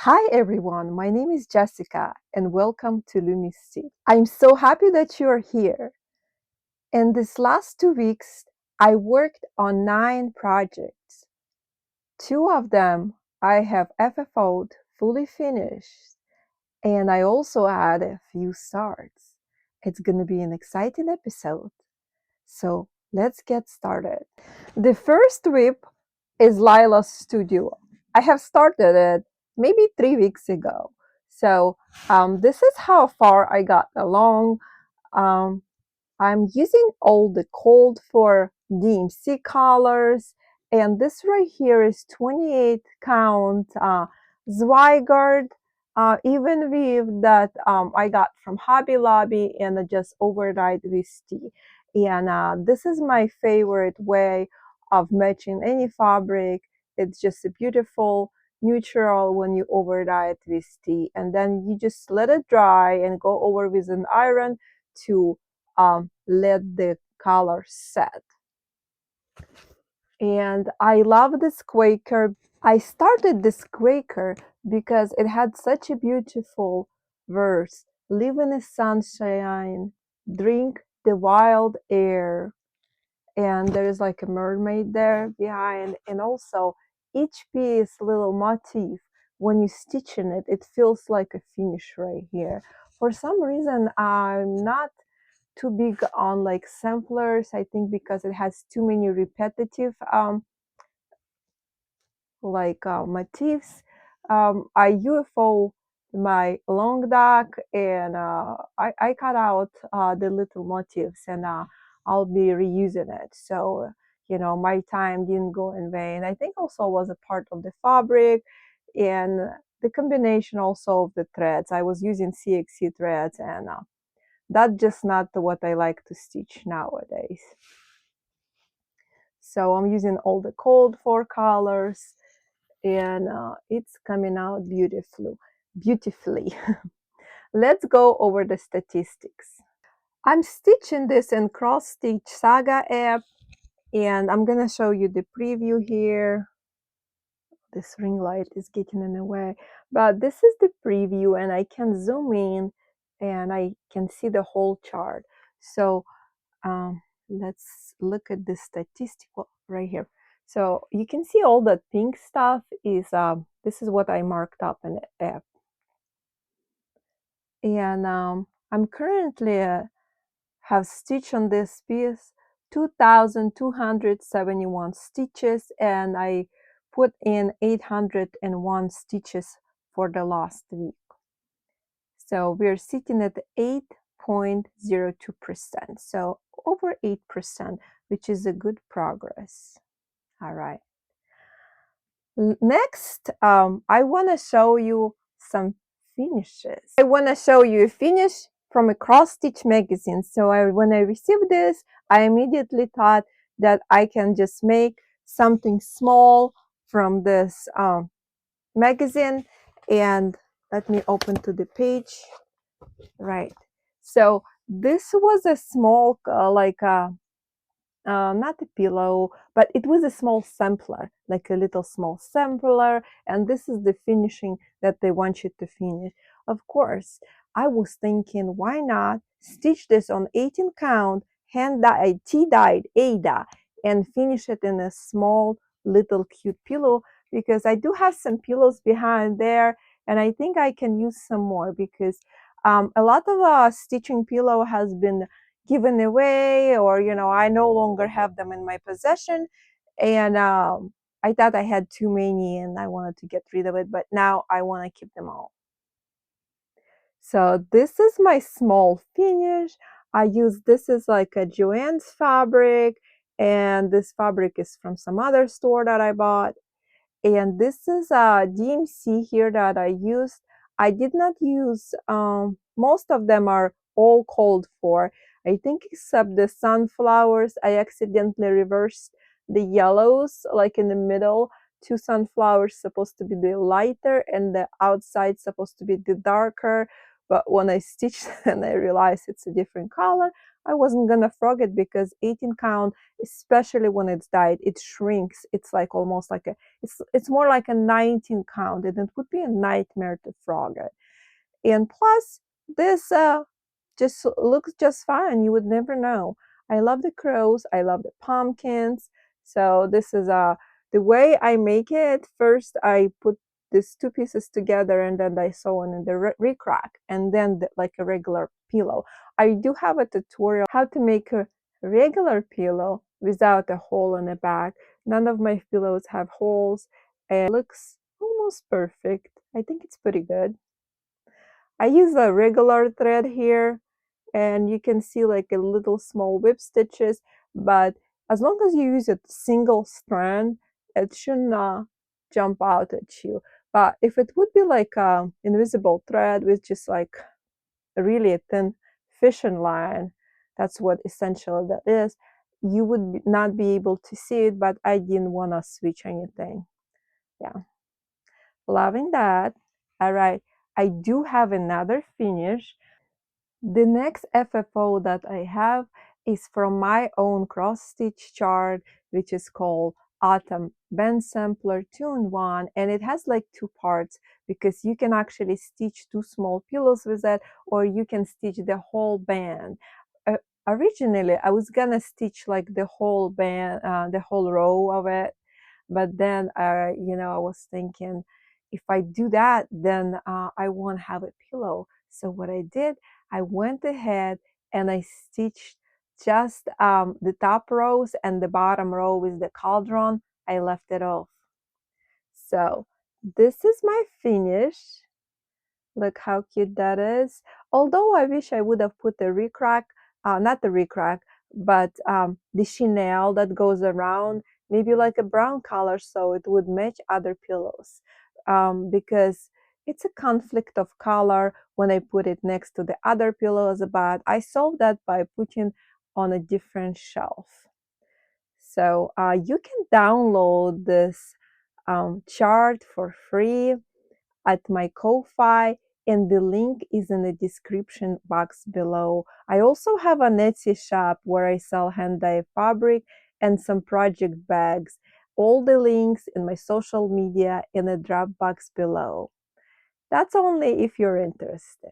Hi everyone, my name is Jessica and welcome to Lumisty. I'm so happy that you are here. In these last 2 weeks, I worked on 9 projects. 2 of them I have FFO'd fully finished, and I also had a few starts. It's gonna be an exciting episode. So let's get started. The first whip is Lila's studio. I have started it maybe 3 weeks ago. So this is how far I got along. Um, I'm using all the cold for DMC colors, and this right here is 28 count Zweigart even weave that I got from Hobby Lobby and I just overdyed with tea. And this is my favorite way of matching any fabric. It's just a beautiful neutral when you overdye it with tea, and then you just let it dry and go over with an iron to let the color set. And I love this Quaker. I started this Quaker because it had such a beautiful verse. Live in the sunshine, drink the wild air. And there's like a mermaid there behind. And also each piece, little motif, when you stitch in it, it feels like a finish right here. For some reason, I'm not too big on like samplers. I think because it has too many repetitive motifs. I UFO my long duck and I cut out the little motifs and I'll be reusing it. So my time didn't go in vain. I think also was a part of the fabric and the combination also of the threads. I was using CXC threads and that's just not what I like to stitch nowadays. So I'm using all the cold 4 colors and it's coming out beautifully. Let's go over the statistics. I'm stitching this in Cross Stitch Saga app, and I'm gonna show you the preview here. This ring light is getting in the way, but this is the preview and I can zoom in and I can see the whole chart. So let's look at the statistical right here. So you can see all that pink stuff is this is what I marked up in the app. And I'm currently have stitched on this piece 2,271 stitches, and I put in 801 stitches for the last week. So we're sitting at 8.02%, so over 8%, which is a good progress. All right. Next, I want to show you some finishes. I want to show you a finish from a cross stitch magazine. So when I received this, I immediately thought that I can just make something small from this magazine. And let me open to the page. Right. So this was a small, not a pillow, but it was a small sampler, like a little small sampler. And this is the finishing that they want you to finish. Of course, I was thinking, why not stitch this on 18 count, hand dyed, tea dyed Ada, and finish it in a small little cute pillow, because I do have some pillows behind there and I think I can use some more, because a lot of stitching pillow has been given away, or I no longer have them in my possession, and I thought I had too many and I wanted to get rid of it, but now I want to keep them all. So this is my small finish. I use this is like a Joann's fabric, and this fabric is from some other store that I bought. And this is a DMC here that I used. I did not use, most of them are all called for. I think except the sunflowers, I accidentally reversed the yellows, like in the middle. 2 sunflowers supposed to be the lighter and the outside supposed to be the darker. But when I stitched and I realized it's a different color, I wasn't gonna frog it because 18 count, especially when it's dyed, it shrinks. It's like almost like it's more like a 19 count, and it would be a nightmare to frog it. And plus, this just looks just fine. You would never know. I love the crows. I love the pumpkins. So this is the way I make it. First, I put these two pieces together, and then I sew in the recrack, and then like a regular pillow. I do have a tutorial how to make a regular pillow without a hole in the back. None of my pillows have holes, and it looks almost perfect. I think it's pretty good. I use a regular thread here, and you can see like a little small whip stitches, but as long as you use a single strand, it should not jump out at you. But if it would be like a invisible thread with just like a really thin fishing line, that's what essentially that is, you would not be able to see it, but I didn't want to switch anything. Yeah, loving that. All right, I do have another finish. The next FFO that I have is from my own cross stitch chart, which is called Autumn Band Sampler 2-in-1, and it has like two parts because you can actually stitch two small pillows with it, or you can stitch the whole band. Originally, I was gonna stitch like the whole band, the whole row of it, but then, I was thinking, if I do that, then I won't have a pillow. So what I did, I went ahead and I stitched just the top rows and the bottom row with the cauldron. I left it off. So this is my finish. Look how cute that is. Although I wish I would have put the recrack, not the recrack, but the chenille that goes around, maybe like a brown color so it would match other pillows. Because it's a conflict of color when I put it next to the other pillows, but I solved that by putting on a different shelf. So you can download this chart for free at my Ko-Fi, and the link is in the description box below. I also have an Etsy shop where I sell hand-dyed fabric and some project bags. All the links in my social media in the drop box below. That's only if you're interested.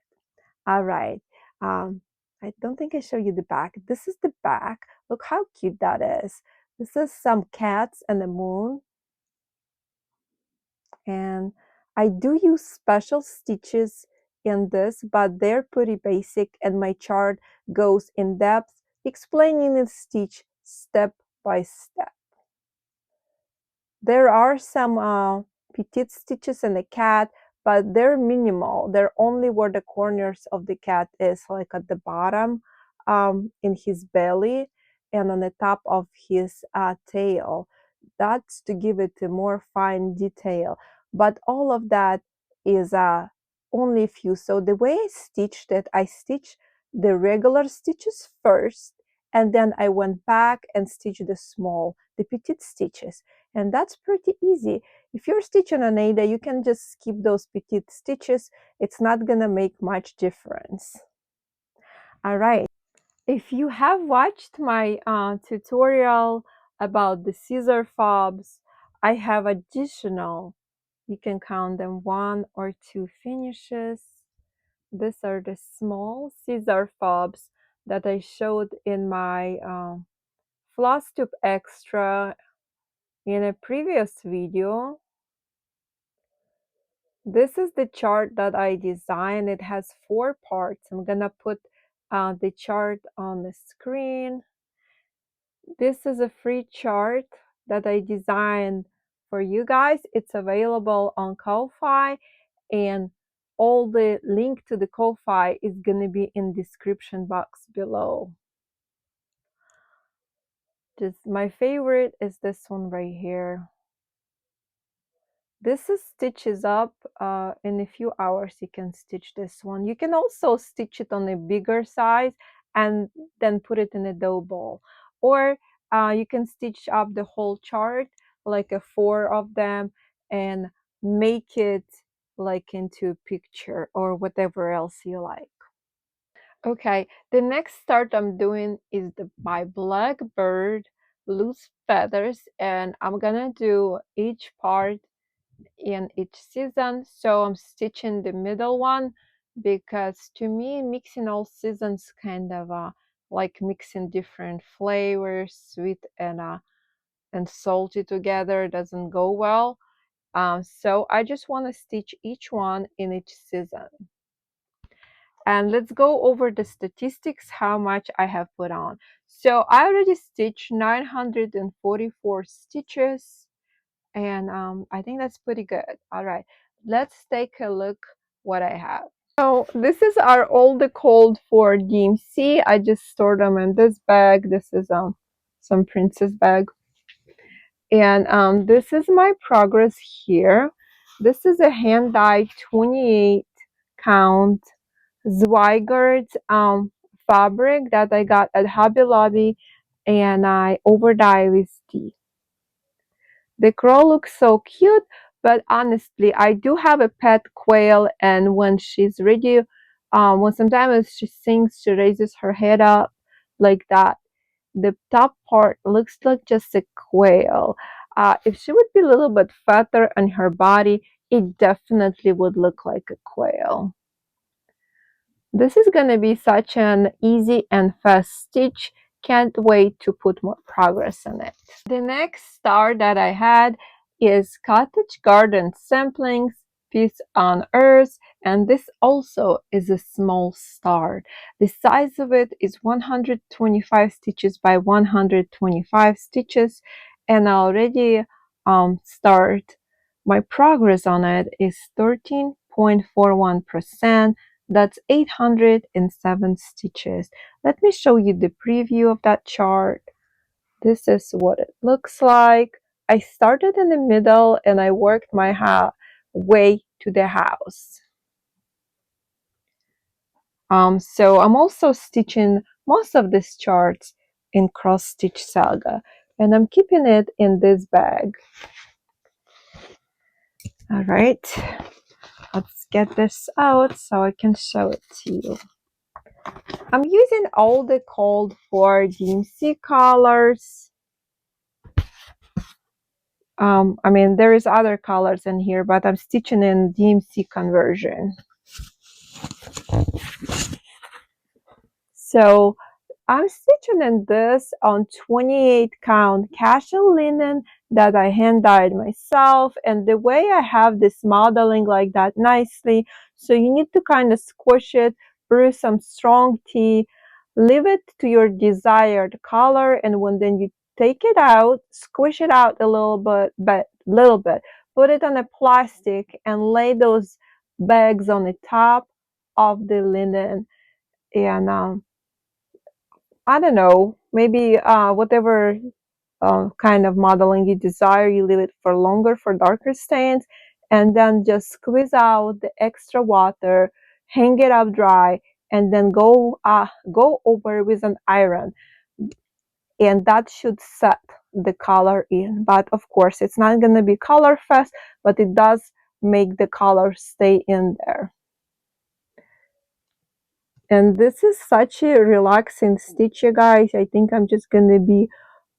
All right. I don't think I show you the back. This is the back. Look how cute that is. This is some cats and the moon. And I do use special stitches in this, but they're pretty basic, and my chart goes in depth explaining the stitch step by step. There are some petite stitches in the cat, but they're minimal. They're only where the corners of the cat is, like at the bottom, in his belly, and on the top of his tail. That's to give it a more fine detail. But all of that is only a few. So the way I stitched it, I stitched the regular stitches first, and then I went back and stitched the petite stitches. And that's pretty easy. If you're stitching an Ada, you can just skip those petite stitches. It's not gonna make much difference. All right. If you have watched my tutorial about the scissor fobs, I have additional, you can count them, 1 or 2 finishes. These are the small scissor fobs that I showed in my Flosstube extra in a previous video. This is the chart that I designed. It has 4 parts. I'm gonna put the chart on the screen. This is a free chart that I designed for you guys. It's available on Ko-Fi, and all the link to the Ko-Fi is gonna be in description box below. Just my favorite is this one right here. This is stitches up. In a few hours you can stitch this one. You can also stitch it on a bigger size and then put it in a dough ball, or you can stitch up the whole chart, like 4 of them, and make it like into a picture or whatever else you like. Okay, the next start I'm doing is my blackbird loose feathers, and I'm gonna do each part in each season. So I'm stitching the middle one because to me mixing all seasons kind of like mixing different flavors, sweet and salty together doesn't go well. So I just want to stitch each one in each season. And let's go over the statistics, how much I have put on. So I already stitched 944 stitches, and I think that's pretty good. All right, let's take a look what I have. So this is our old cold for DMC. I just stored them in this bag. This is some princess bag. And this is my progress here. This is a hand dyed 28 count Zweigert fabric that I got at Hobby Lobby, and I over dye with tea. The crow looks so cute, but honestly, I do have a pet quail, and when she's ready, when sometimes she sings, she raises her head up like that. The top part looks like just a quail. If she would be a little bit fatter on her body, it definitely would look like a quail. This is going to be such an easy and fast stitch. Can't wait to put more progress on it. The next star that I had is Cottage Garden Samplings, Peace on Earth, and this also is a small star. The size of it is 125 stitches by 125 stitches, and I already start. My progress on it is 13.41%. That's 807 stitches. Let me show you the preview of that chart. This is what it looks like. I started in the middle and I worked my way to the house. So I'm also stitching most of these charts in Cross Stitch Saga, and I'm keeping it in this bag. All right, let's get this out so I can show it to you. I'm using all the cold for DMC colors. I mean, there is other colors in here, but I'm stitching in DMC conversion. So I'm stitching in this on 28 count casual linen that I hand dyed myself, and the way I have this modeling like that nicely, so you need to kind of squish it, brew some strong tea, leave it to your desired color, and when then you take it out, squish it out a little bit, put it on a plastic and lay those bags on the top of the linen, and I don't know, maybe whatever kind of modeling you desire, you leave it for longer for darker stains, and then just squeeze out the extra water, hang it up dry, and then go over with an iron, and that should set the color in. But of course, it's not going to be color fast, but it does make the color stay in there. And this is such a relaxing stitch, you guys. I think I'm just going to be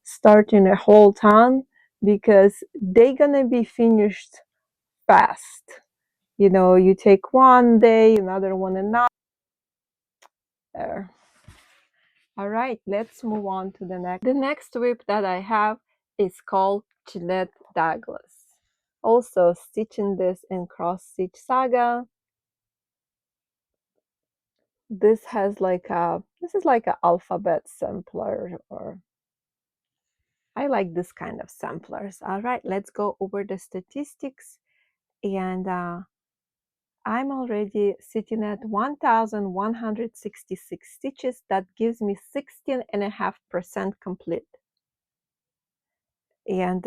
starting a whole ton because they're gonna be finished fast. You know, you take one day, another one, another. All right, let's move on to the next. The next whip that I have is called Jeanette Douglas. Also stitching this in Cross Stitch Saga. This has this is like an alphabet sampler, or I like this kind of samplers. All right, let's go over the statistics, and I'm already sitting at 1,166 stitches. That gives me 16.5% complete. And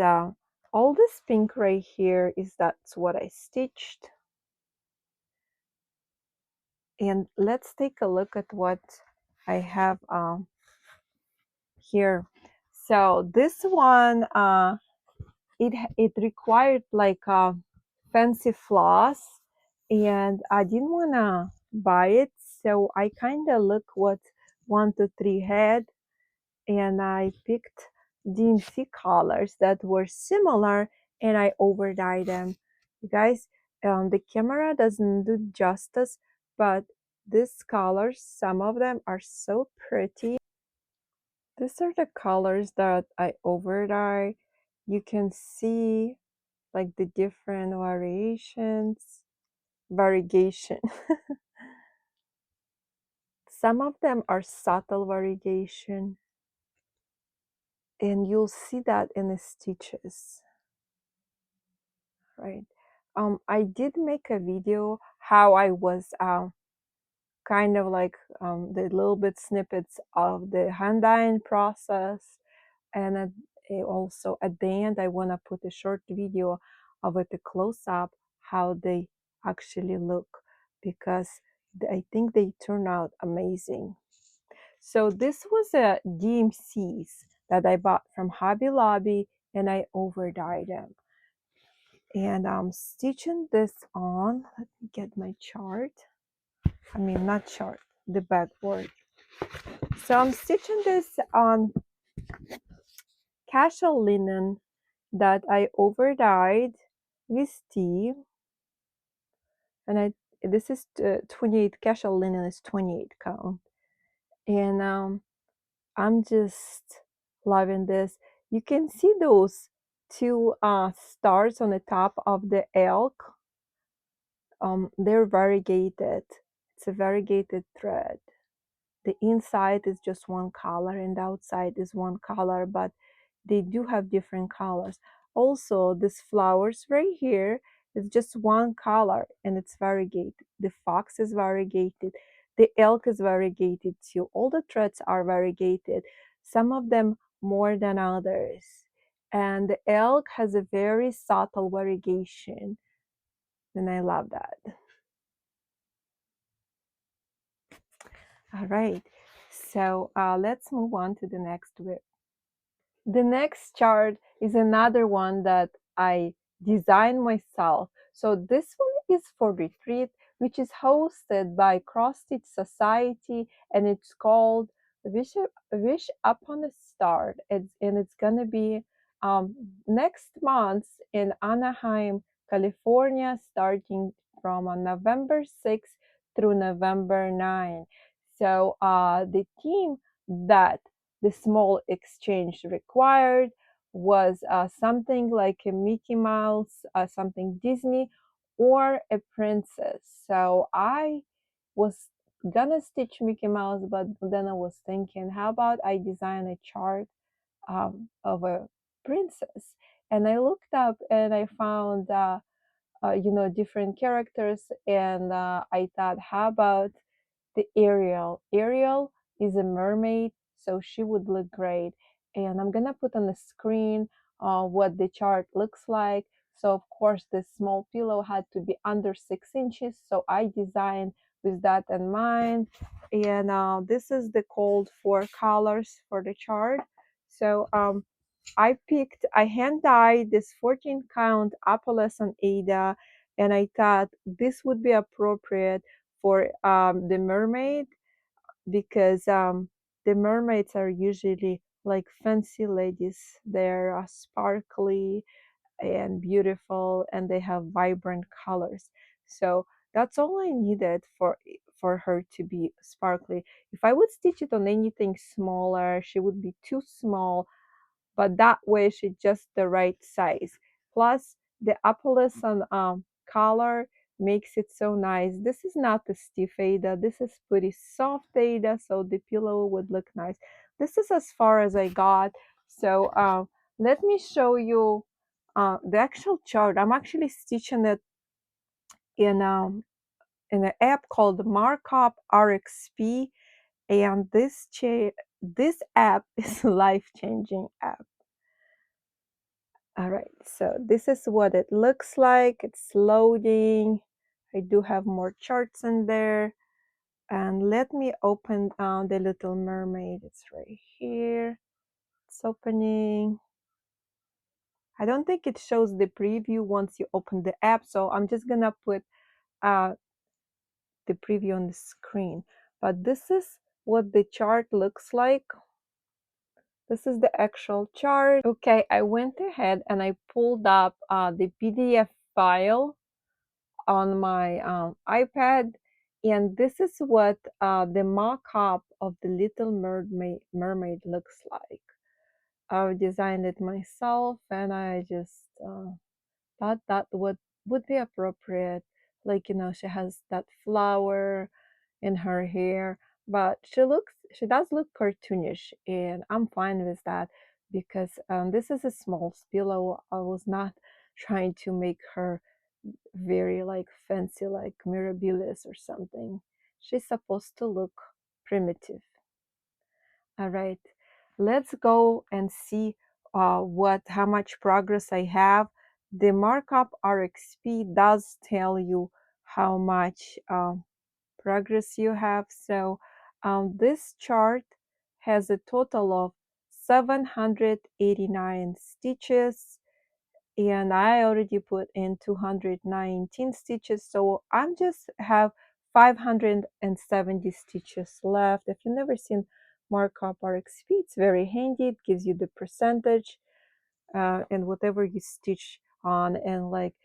all this pink right here that's what I stitched. And let's take a look at what I have here. So this one, it required like a fancy floss, and I didn't want to buy it So I kind of look what 1, 2, 3 had, and I picked DMC colors that were similar, and I over dyed them. You guys, the camera doesn't do justice, but these colors, some of them are so pretty. These are the colors that I over dye. You can see like the different variegation. Some of them are subtle variegation, and you'll see that in the stitches, right? I did make a video how I was kind of like the little bit snippets of the hand dyeing process, and also at the end I want to put a short video of it, a close-up, how they actually look, because I think they turn out amazing. So this was a DMCs that I bought from Hobby Lobby, and I over dyed them. And I'm stitching this on. Let me get my chart. I mean, not chart, the backboard. So I'm stitching this on casual linen that I over dyed with Steve. And this is 28, casual linen is 28 count. And I'm just loving this. You can see those two stars on the top of the elk. They're variegated. It's a variegated thread. The inside is just one color and the outside is one color, but they do have different colors. Also, these flowers right here is just one color and it's variegated. The fox is variegated. The elk is variegated too. All the threads are variegated, some of them more than others. And the elk has a very subtle variegation, and I love that. All right, so let's move on to the next whip. The next chart is another one that I designed myself. So this one is for retreat, which is hosted by Cross Stitch Society, and it's called Wish Upon a Star. It's gonna be next month in Anaheim, California, starting from November 6th through November 9th. So the theme that the small exchange required was something like a Mickey Mouse, something Disney, or a princess. So I was gonna stitch Mickey Mouse, but then I was thinking, how about I design a chart of a princess? And I looked up and I found, different characters, and I thought, how about the Ariel? Ariel is a mermaid, so she would look great. And I'm gonna put on the screen what the chart looks like. So of course this small pillow had to be under 6 inches, so I designed with that in mind. And this is the called for colors for the chart. So I hand dyed this 14 count Apollo Ada, and I thought this would be appropriate for the mermaid, because the mermaids are usually like fancy ladies. They're sparkly and beautiful, and they have vibrant colors. So that's all I needed for her to be sparkly. If I would stitch it on anything smaller, she would be too small, but that way she's just the right size. Plus the opalescent color makes it so nice. This is not the stiff Ada, this is pretty soft Ada, so the pillow would look nice. This is as far as I got. So let me show you the actual chart. I'm actually stitching it in an app called Markup RXP, and this app is a life-changing app. All right, so this is what it looks like. It's loading. I do have more charts in there. And let me open the Little Mermaid. It's right here. It's opening. I don't think it shows the preview once you open the app, so I'm just gonna put the preview on the screen. but this is what the chart looks like. This is the actual chart. Okay, I went ahead and I pulled up the PDF file on my iPad, and this is what the mock-up of the Little Mermaid looks like. I designed it myself, and I just thought that would be appropriate. Like, she has that flower in her hair, but she does look cartoonish, and I'm fine with that because this is a small pillow. I was not trying to make her very like fancy, like mirabilis or something. She's supposed to look primitive. All right, let's go and see how much progress I have. The markup RXP does tell you how much progress you have. So this chart has a total of 789 stitches, and I already put in 219 stitches, so I'm just have 570 stitches left. If you've never seen markup RXP, it's very handy. It gives you the percentage and whatever you stitch on, and like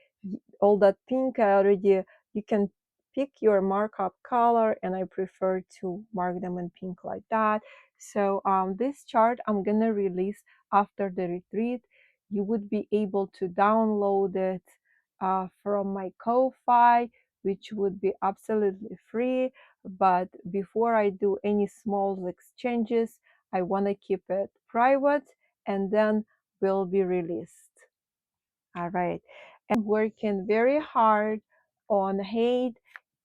all that pink I already, you can pick your markup color, and I prefer to mark them in pink like that. So this chart I'm gonna release after the retreat. You would be able to download it from my Ko-fi, which would be absolutely free. But before I do any small exchanges, I want to keep it private, and then will be released. All right. And working very hard on Hade.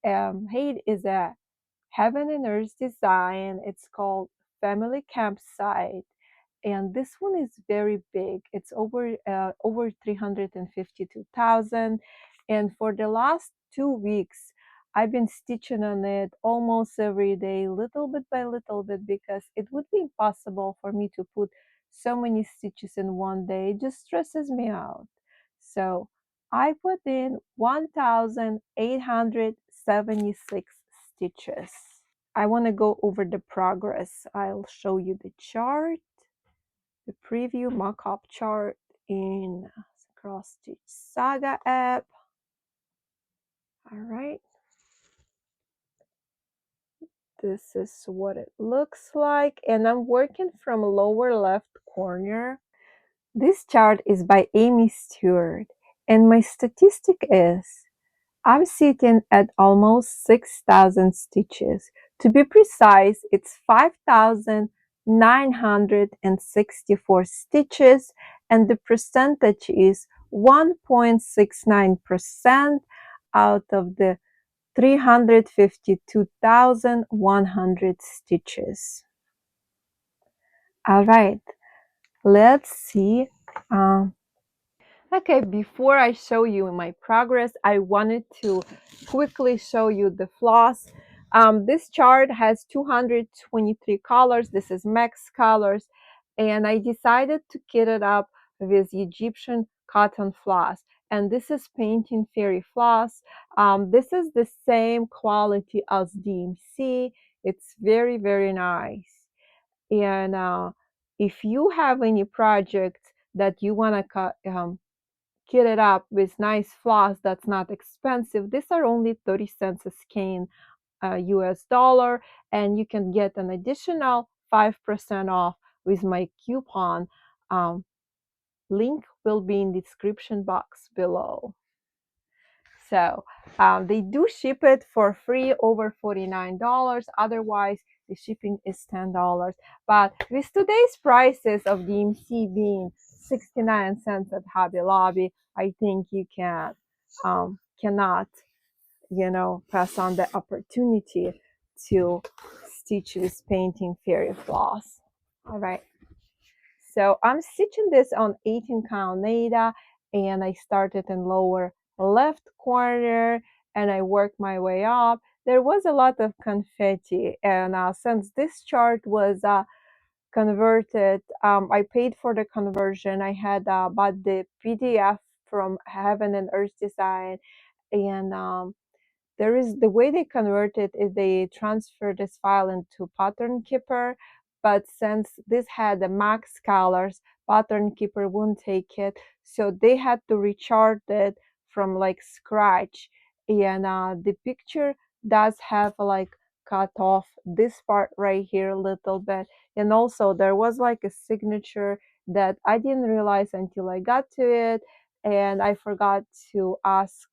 Hade is a heaven and earth design. It's called Family Campsite. And this one is very big. It's over 352,000. And for the last 2 weeks, I've been stitching on it almost every day, little bit by little bit, because it would be impossible for me to put so many stitches in one day. It just stresses me out. So I put in 1,876 stitches. I want to go over the progress. I'll show you the chart, the preview mock-up chart in Cross Stitch Saga app. All right. This is what it looks like, and I'm working from lower left corner. This chart is by Amy Stewart, and my statistic is I'm sitting at almost 6,000 stitches. To be precise, it's 5,964 stitches, and the percentage is 1.69% out of the 352,100 stitches. All right, let's see. Okay, before I show you my progress, I wanted to quickly show you the floss. This chart has 223 colors. This is max colors, and I decided to kit it up with Egyptian cotton floss. And this is Painting Fairy floss. This is the same quality as DMC. It's very, very nice. And if you have any project that you want to kit it up with nice floss that's not expensive, these are only 30 cents a skein US dollar, and you can get an additional 5% off with my coupon. Link will be in the description box below. So they do ship it for free over $49. Otherwise, the shipping is $10. But with today's prices of DMC being 69 cents at Hobby Lobby, I think you cannot, pass on the opportunity to stitch with Painting Fairy floss. All right. So I'm stitching this on 18 count Naida, and I started in lower left corner and I worked my way up. There was a lot of confetti, and since this chart was converted, I paid for the conversion. I had bought the PDF from Heaven and Earth Design, and there is the way they convert it is they transfer this file into Pattern Keeper, but since this had the max colors, Pattern Keeper won't take it, so they had to rechart it from like scratch. And the picture does have like cut off this part right here a little bit, and also there was like a signature that I didn't realize until I got to it, and I forgot to ask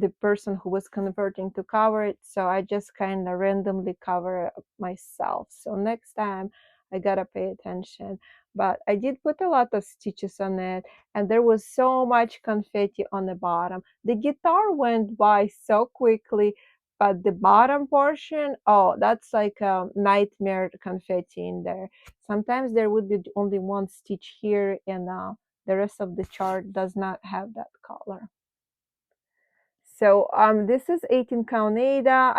the person who was converting to cover it, so I just kind of randomly cover it myself. So next time I gotta pay attention. But I did put a lot of stitches on it, and there was so much confetti on the bottom. The guitar went by so quickly, but the bottom portion, oh, that's like a nightmare confetti in there. Sometimes there would be only one stitch here, and the rest of the chart does not have that color. So this is 18 count Ada.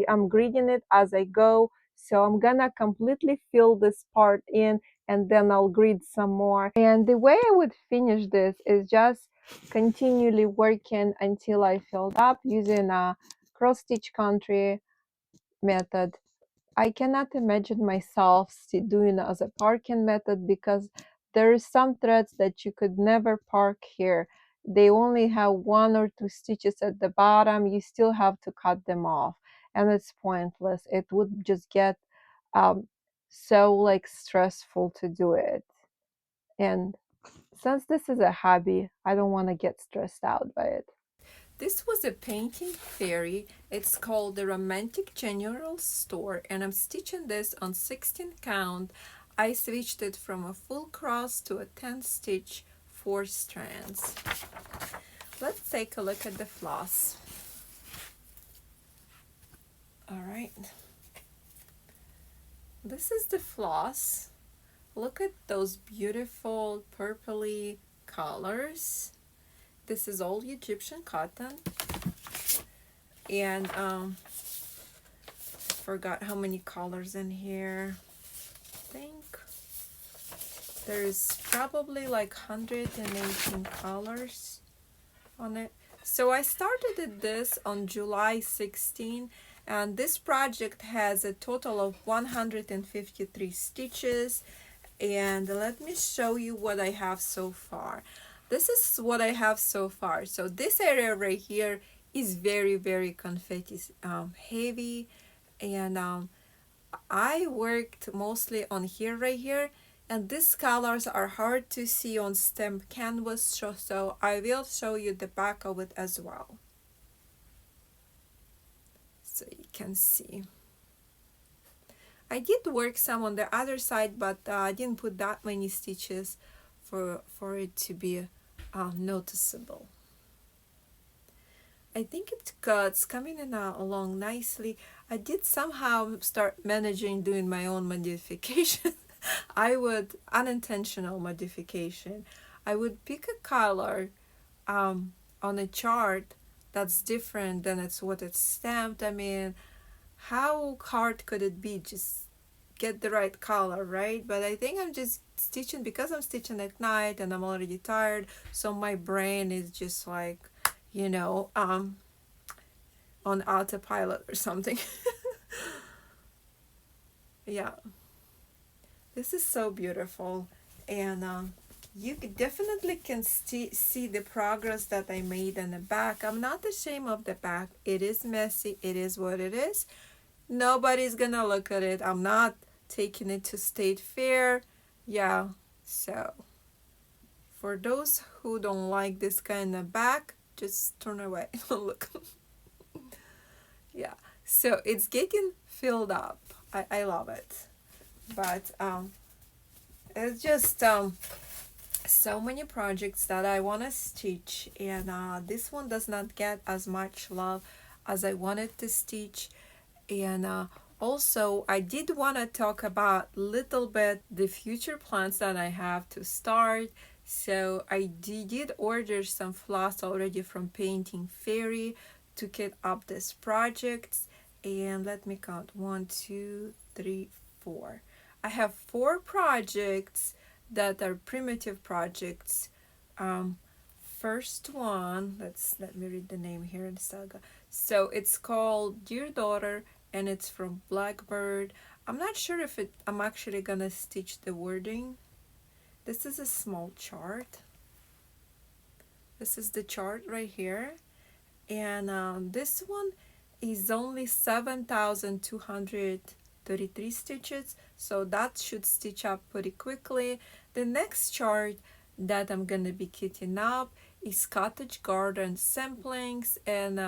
I'm grading it as I go. So I'm gonna completely fill this part in, and then I'll grade some more. And the way I would finish this is just continually working until I filled up using a cross stitch country method. I cannot imagine myself doing as a parking method, because there is some threads that you could never park here. They only have 1 or 2 stitches at the bottom. You still have to cut them off, and it's pointless. It would just get so like stressful to do it. And since this is a hobby, I don't want to get stressed out by it. This was a painting fairy. It's called the Romantic General Store, and I'm stitching this on 16 count. I switched it from a full cross to a 10 stitch 4 strands. Let's take a look at the floss. All right, this is the floss. Look at those beautiful purpley colors. This is all Egyptian cotton, and forgot how many colors in here. I think there's probably like 118 colors on it. So I started this on July 16, and this project has a total of 153 stitches. And let me show you what I have so far. This is what I have so far. So this area right here is very confetti heavy, and I worked mostly on here right here, and these colors are hard to see on stamp canvas, so I will show you the back of it as well, so you can see. I did work some on the other side, but I didn't put that many stitches for it to be noticeable. I think it's coming in along nicely. I did somehow start managing doing my own modification. I would, unintentional modification, I would pick a color on a chart that's different than what it's stamped. I mean, how hard could it be? Just get the right color, right? But I think I'm just stitching because I'm stitching at night and I'm already tired, so my brain is just like, you know, on autopilot or something. Yeah, this is so beautiful, and you definitely can see the progress that I made in the back. I'm not ashamed of the back. It is messy. It is what it is. Nobody's gonna look at it. I'm not taking it to state fair. Yeah, so for those who don't like this kind of back, just turn away. Look. Yeah, so it's getting filled up. I love it, but it's just so many projects that I want to stitch, and this one does not get as much love as I wanted to stitch. And also I did want to talk about little bit the future plans that I have to start. So I did order some floss already from Painting Fairy to get up this project. And let me count: 1, 2, 3, 4. I have 4 projects that are primitive projects, first one, let me read the name here in Saga. So it's called Dear Daughter, and it's from Blackbird. I'm not sure if I'm actually gonna stitch the wording. This is a small chart. This is the chart right here, and this one is only 7,233 stitches, so that should stitch up pretty quickly. The next chart that I'm gonna be kitting up is Cottage Garden Samplings, and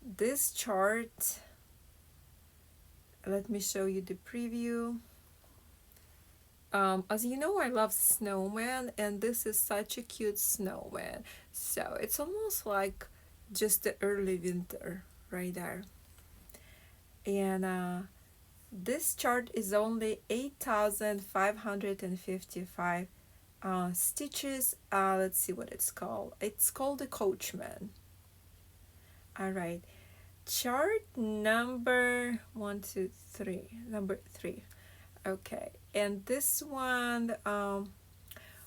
this chart, let me show you the preview. As you know, I love snowman, and this is such a cute snowman. So it's almost like just the early winter right there. And this chart is only 8,555 stitches. Let's see what it's called. It's called the Coachman. All right, chart number 1, 2, 3, number 3. Okay, and this one,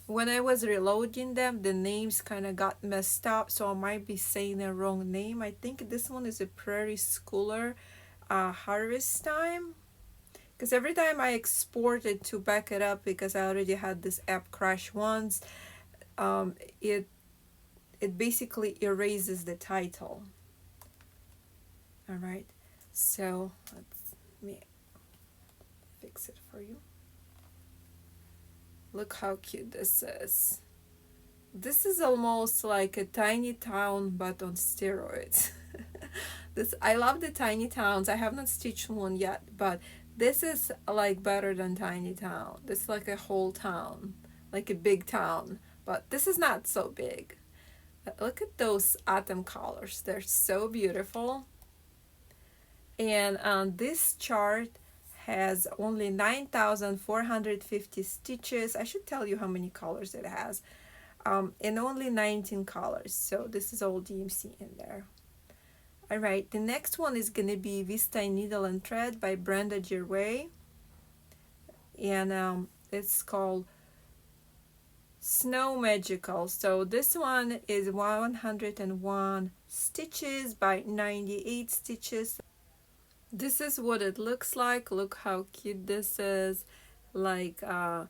when I was reloading them, the names kind of got messed up, so I might be saying the wrong name. I think this one is a Prairie Schooler Harvest Time, because every time I export it to back it up, because I already had this app crash once, it basically erases the title. All right, so let me fix it for you. Look how cute this is. This is almost like a tiny town but on steroids. I love the tiny towns. I have not stitched one yet, but this is like better than tiny town. This is like a whole town, like a big town, but this is not so big. But look at those autumn colors. They're so beautiful. And this chart has only 9,450 stitches. I should tell you how many colors it has. And only 19 colors. So this is all DMC in there. All right, the next one is going to be Vista Needle and Thread by Brenda Gerway. And it's called Snow Magical. So this one is 101 stitches by 98 stitches. This is what it looks like. Look how cute this is. Like, I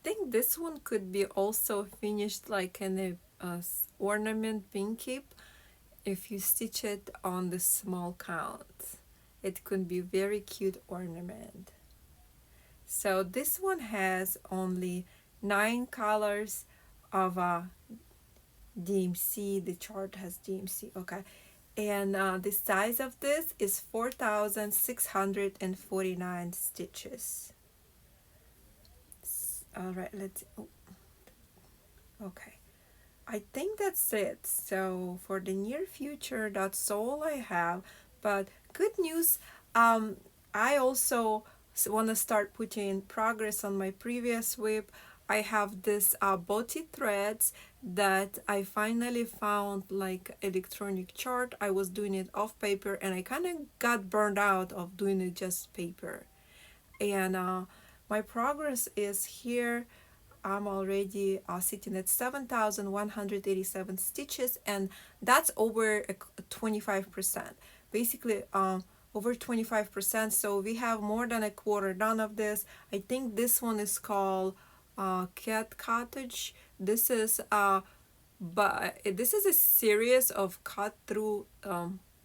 think this one could be also finished like in a ornament pin keep if you stitch it on the small count. It could be very cute ornament. So this one has only 9 colors of DMC. The chart has DMC. Okay. And the size of this is 4,649 stitches. All right, let's, oh, okay. I think that's it. So for the near future, that's all I have. But good news, I also want to start putting progress on my previous whip. I have this boti threads that I finally found like electronic chart. I was doing it off paper and I kind of got burned out of doing it just paper. And my progress is here. I'm already sitting at 7,187 stitches, and that's over 25%. Basically, over 25%. So we have more than a quarter done of this. I think this one is called Cat Cottage. This is this is a series of cut through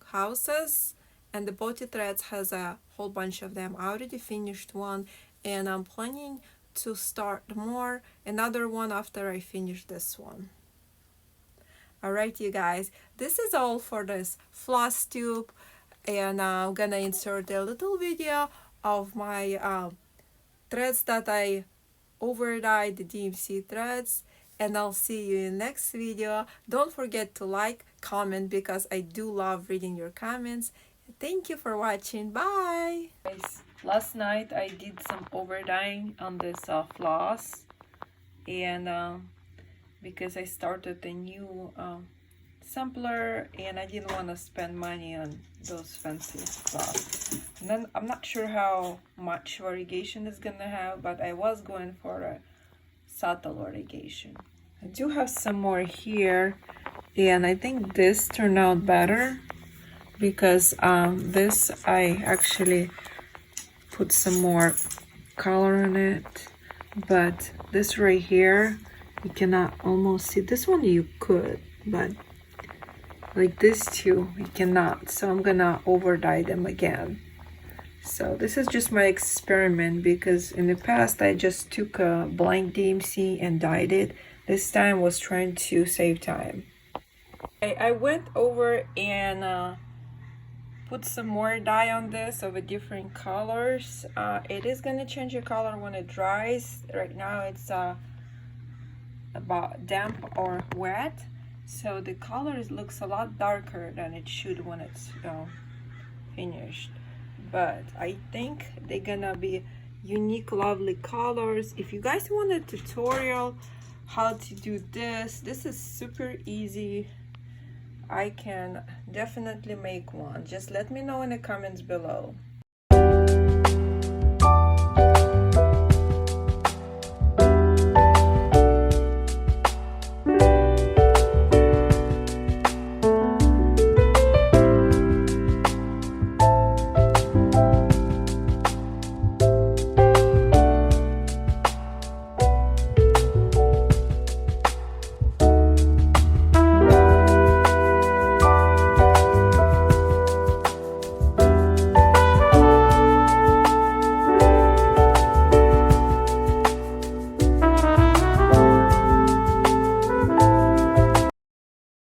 houses, and the boti threads has a whole bunch of them. I already finished one, and I'm planning to start another one after I finish this one. Alright, you guys, this is all for this Flosstube, and I'm gonna insert a little video of my threads that I over dyed, the DMC threads, and I'll see you in the next video. Don't forget to like, comment, because I do love reading your comments. Thank you for watching. Bye! Guys, last night I did some over dyeing on this floss, and because I started a new sampler and I didn't want to spend money on those fancy floss. And then I'm not sure how much variegation is gonna have, but I was going for a subtle variegation. I do have some more here, and I think this turned out better because this I actually put some more color on it, but this right here you cannot almost see. This one you could, but like this two you cannot, so I'm gonna over dye them again. So this is just my experiment, because in the past I just took a blank DMC and dyed it. This time was trying to save time. I went over and put some more dye on this of a different colors. It is gonna change the color when it dries. Right now it's about damp or wet, so the color looks a lot darker than it should when it's finished. But I think they're gonna be unique, lovely colors. If you guys want a tutorial how to do this is super easy. I can definitely make one. Just let me know in the comments below.